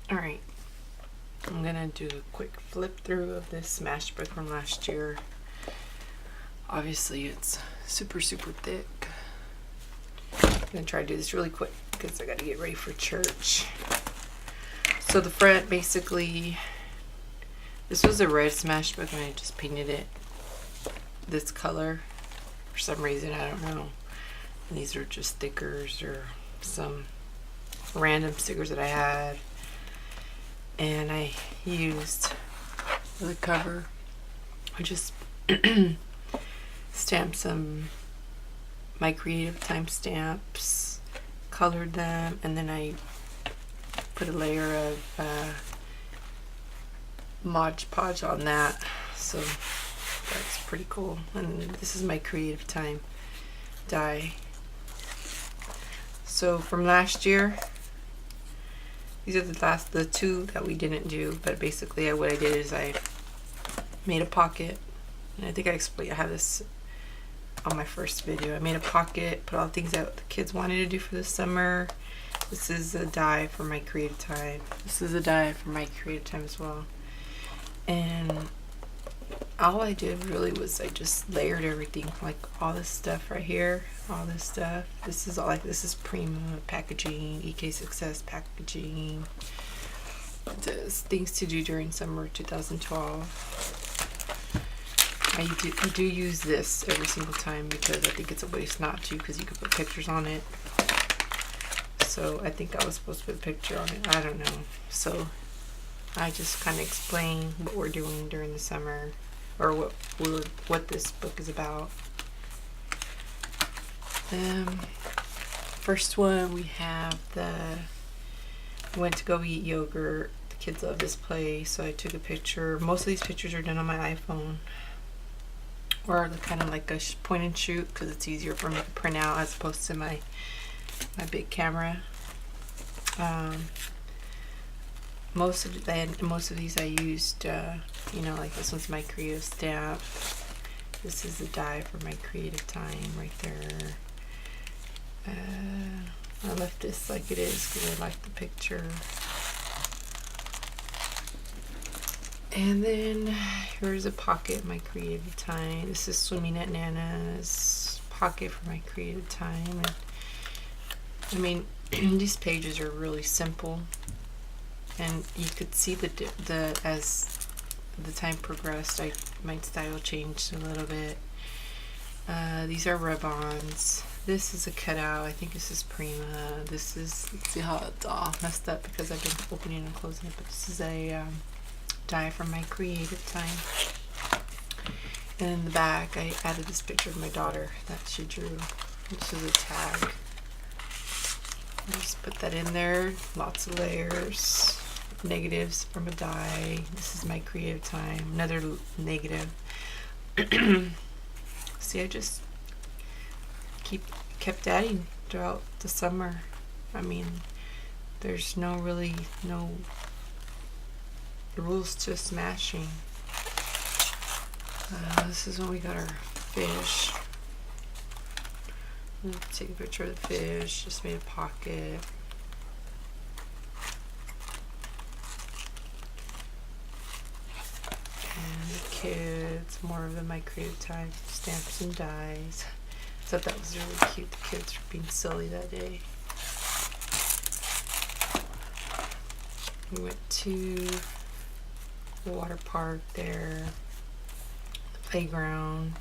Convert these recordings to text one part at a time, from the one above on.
Alright, I'm gonna do a quick flip through of this Smashbook from last year. Obviously it's super thick. I'm gonna try to do this really quick because I gotta get ready for church. So the front, basically, this was a red Smashbook and I just painted it this color for some reason, I don't know. And these are just stickers or some random stickers that I had. And I used for the cover, I just stamped some My Creative Time stamps, colored them, and then I put a layer of Mod Podge on that. So that's pretty cool. And this is My Creative Time die. So from last year, these are the two that we didn't do, but basically what I did is I made a pocket, and I think I have this on my first video. I made a pocket, put all the things that the kids wanted to do for the summer. This is a die for My Creative Time. This is a die for My Creative Time as well. And all I did really was I just layered everything, like all this stuff right here, all this stuff. This is all this is Prima packaging, EK Success packaging. This things to do during summer 2012. I do use this every single time because I think it's a waste not to, because you could put pictures on it. So I think I was supposed to put a picture on it. I don't know. So I just kind of explain what we're doing during the summer, or what this book is about. First one, we have went to go eat yogurt. The kids love this place, so I took a picture. Most of these pictures are done on my iPhone, or the kind of like a point and shoot, because it's easier for me to print out as opposed to my big camera. Most of these I used, like this one's My Creative Stamp. This is a die for My Creative Time right there. I left this like it is because I like the picture. And then here's a pocket, My Creative Time. This is Swimming at Nana's pocket for My Creative Time. And, I mean, these pages are really simple, and you could see as the time progressed, my style changed a little bit. These are rub-ons. This is a cutout. I think this is Prima. This is, let's see how it's all messed up because I've been opening and closing it, but this is a die from My Creative Time. And in the back, I added this picture of my daughter that she drew. This is a tag. Just put that in there. Lots of layers. Negatives from a die. This is My Creative Time. Another negative. See, I just kept adding throughout the summer. I mean, there's no rules to smashing. This is when we got our fish. Take a picture of the fish. Just made a pocket. And the kids, more of the My Creative Time stamps and dies. I thought that was really cute. The kids were being silly that day. We went to the water park there, the playground,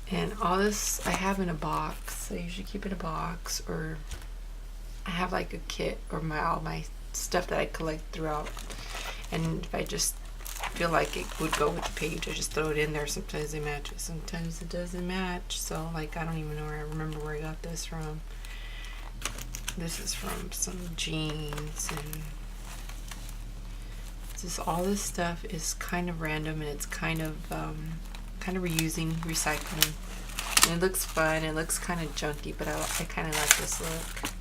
and all this I have in a box. I usually keep in a box, or I have like a kit, or all my stuff that I collect throughout. And if I just feel like it would go with the page, I just throw it in there. Sometimes it matches, sometimes it doesn't match. So like, I don't even know remember where I got this from. This is from some jeans, and just all this stuff is kind of random, and it's kind of reusing, recycling. And it looks fun. It looks kind of junky, but I kind of like this look.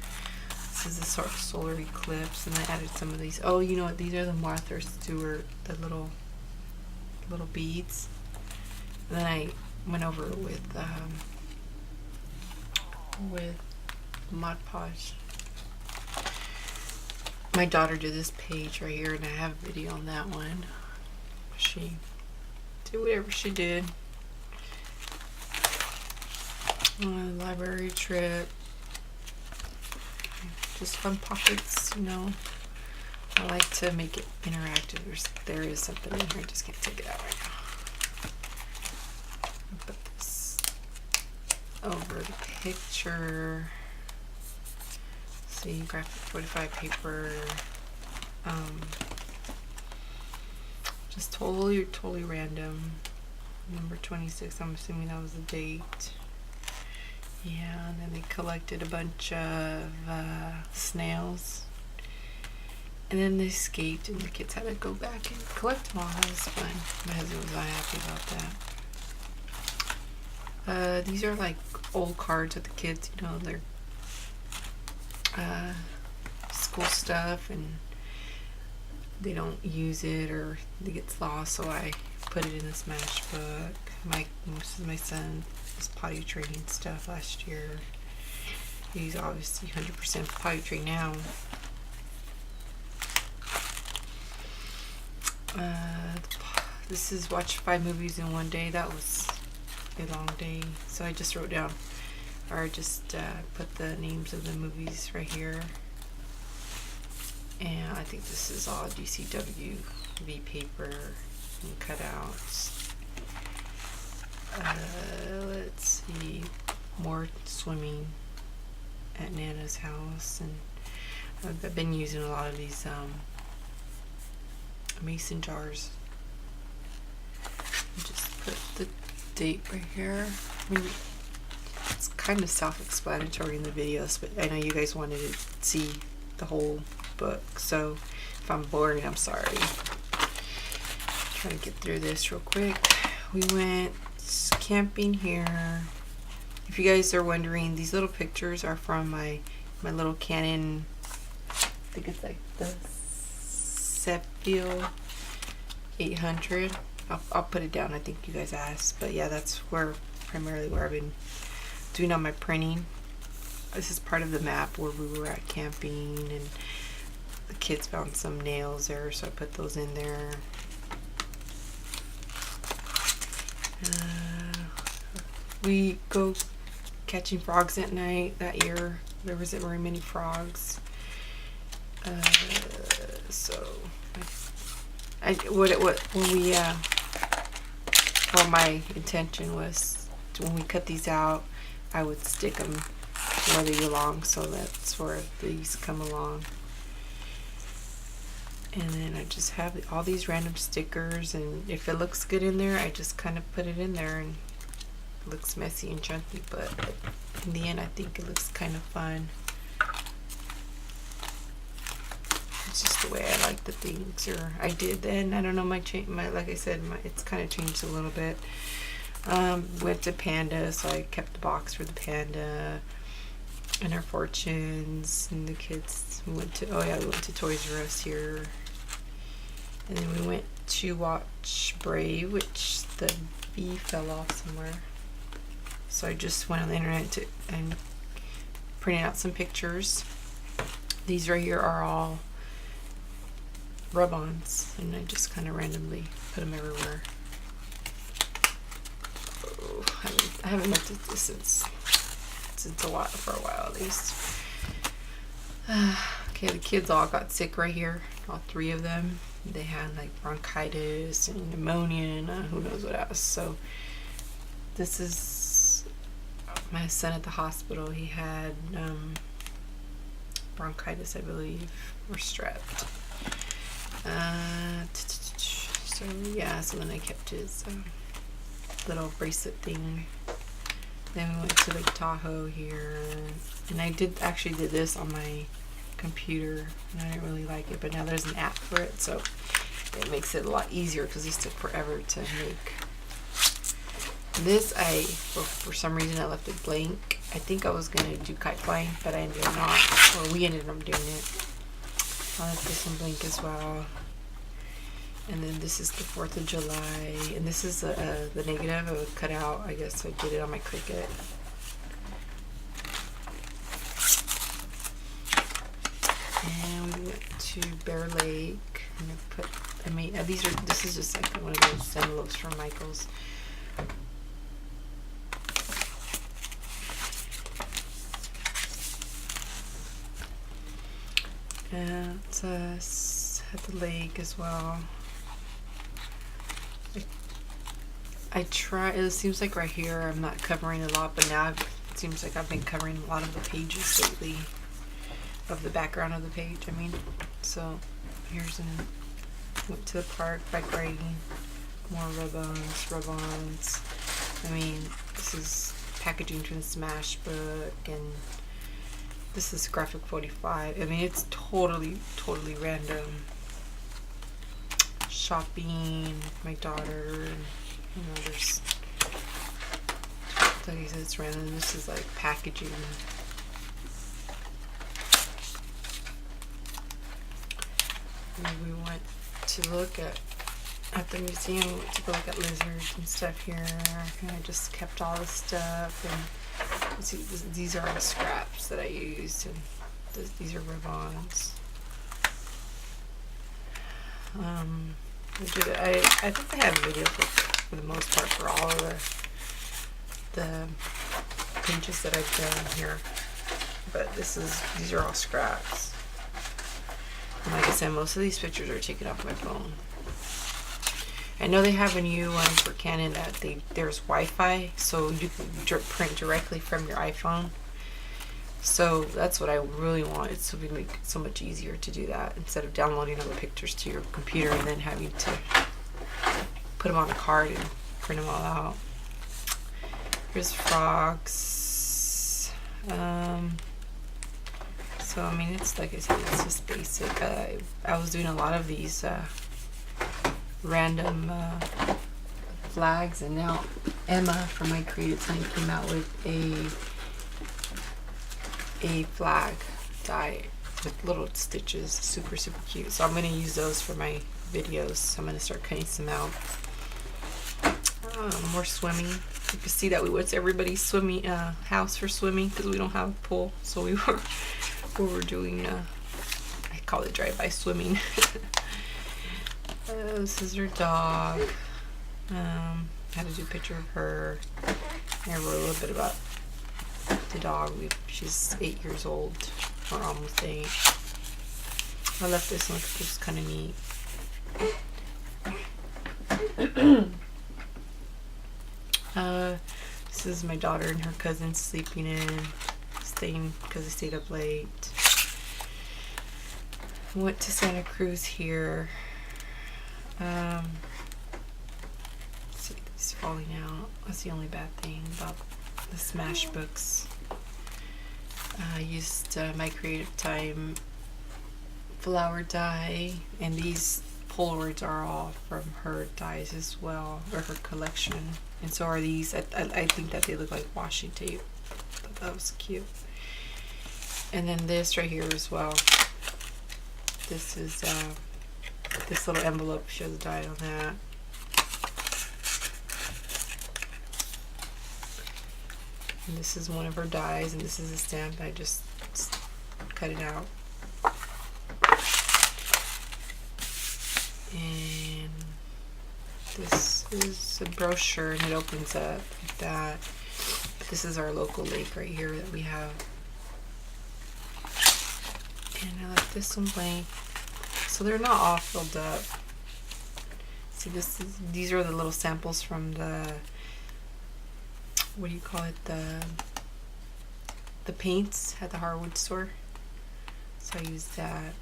This is a sort of solar eclipse, and I added some of these. Oh, you know what? These are the Martha Stewart, the little beads. And then I went over it with Mod Podge. My daughter did this page right here, and I have a video on that one. She did whatever she did. On a library trip. Just fun pockets, you know. I like to make it interactive. There is something in here. I just can't take it out right now. Put this over the picture. See, graphic 45 paper. Just totally random. Number 26. I'm assuming that was the date. Yeah, and then they collected a bunch of snails. And then they escaped, and the kids had to go back and collect them all. That was fun. My husband was not happy about that. These are like old cards of the kids, you know, their school stuff, and they don't use it or it gets lost, so I put it in this Smash book. This is my son, his potty training stuff last year. He's obviously 100% potty trained now. This is watch 5 movies in one day. That was a long day, so I just wrote down, or just put the names of the movies right here. And I think this is all DCW V paper and cutouts. Let's see, more swimming at Nana's house, and I've been using a lot of these mason jars. Just put the date right here. I mean, it's kind of self-explanatory in the videos, but I know you guys wanted to see the whole book, so if I'm boring, I'm sorry. Trying to get through this real quick. We went camping here. If you guys are wondering, these little pictures are from my little Canon, I think it's like the Sepio 800. I'll put it down. I think you guys asked, but yeah, that's primarily where I've been doing all my printing. This is part of the map where we were at camping, and the kids found some nails there, so I put those in there. We go catching frogs at night. That year there wasn't very many frogs. Well, my intention was when we cut these out, I would stick them where they belong, so that's where these come along. And then I just have all these random stickers, and if it looks good in there, I just kind of put it in there, and it looks messy and chunky, but in the end I think it looks kind of fun. It's just the way I like the things, or I did then. I don't know, like I said, it's kind of changed a little bit. Went to Panda, so I kept the box for the Panda and our fortunes, and the kids went to, we went to Toys R Us here, and then we went to watch Brave, which the B fell off somewhere, so I just went on the internet and printed out some pictures. These right here are all rub-ons, and I just kind of randomly put them everywhere. Oh, I haven't looked at this since for a while at least. Okay, the kids all got sick right here, all 3 of them. They had like bronchitis and pneumonia and who knows what else. So this is my son at the hospital. He had bronchitis, I believe, or strep. So yeah, so then I kept his little bracelet thing. Then we went to Lake Tahoe here, and I actually did this on my computer, and I didn't really like it, but now there's an app for it, so it makes it a lot easier, because these took forever to make. This, for some reason I left it blank. I think I was going to do kite flying, but I ended up not, or we ended up doing it. I left this one blank as well. And then this is the 4th of July, and this is the negative I would cut out. I guess I did it on my Cricut. And we went to Bear Lake. I'm gonna put, this is just like one of those envelopes from Michaels. And it's us at the lake as well. I try, it seems like right here I'm not covering a lot, but now it seems like I've been covering a lot of the pages lately, of the background of the page, I mean. So here's went to the park, bike riding, more rub-ons. I mean, this is packaging from the Smash book, and this is Graphic 45. I mean, it's totally random. Shopping with my daughter, and you know, there's, like I said, it's random. This is like packaging. And we went to look at the museum. We went to go look at lizards and stuff here, and I just kept all the stuff. And see, these are all scraps that I used, and these are ribbons. I think I have a video for the most part for all of the pages that I've done here, but these are all scraps. And like I said, most of these pictures are taken off my phone. I know they have a new one for Canon that there's Wi-Fi, so you can print directly from your iPhone. So that's what I really want. It's to make it so much easier to do that instead of downloading all the pictures to your computer and then having to put them on a card and print them all out. Here's frogs. So I mean, it's like I said, it's just basic. I was doing a lot of these random flags, and now Emma from My Creative Time came out with a flag die with little stitches. Super cute. So I'm going to use those for my videos. So I'm going to start cutting some out. More swimming. You can see that we went to everybody's swimming house for swimming because we don't have a pool. So we were doing I call it drive-by swimming. This is her dog. Had to do a picture of her. I wrote a little bit about the dog. She's 8 years old, or almost 8. I left this one because it's kind of neat. This is my daughter and her cousin sleeping in, staying because they stayed up late. Went to Santa Cruz here. See, it's falling out. That's the only bad thing about the Smash books. I used My Creative Time flower dye, and these Polaroids are all from her dyes as well, or her collection. And so are these. I think that they look like washi tape. I thought that was cute. And then this right here as well. This is this little envelope shows dye on that. And this is one of her dies, and this is a stamp. I just cut it out. And this is a brochure, and it opens up like that. This is our local lake right here that we have. And I left this one blank. So they're not all filled up. See, these are the little samples from the, what do you call it, the paints at the hardwood store. So I used that,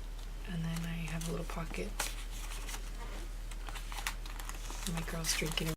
and then I have a little pocket. My girl's drinking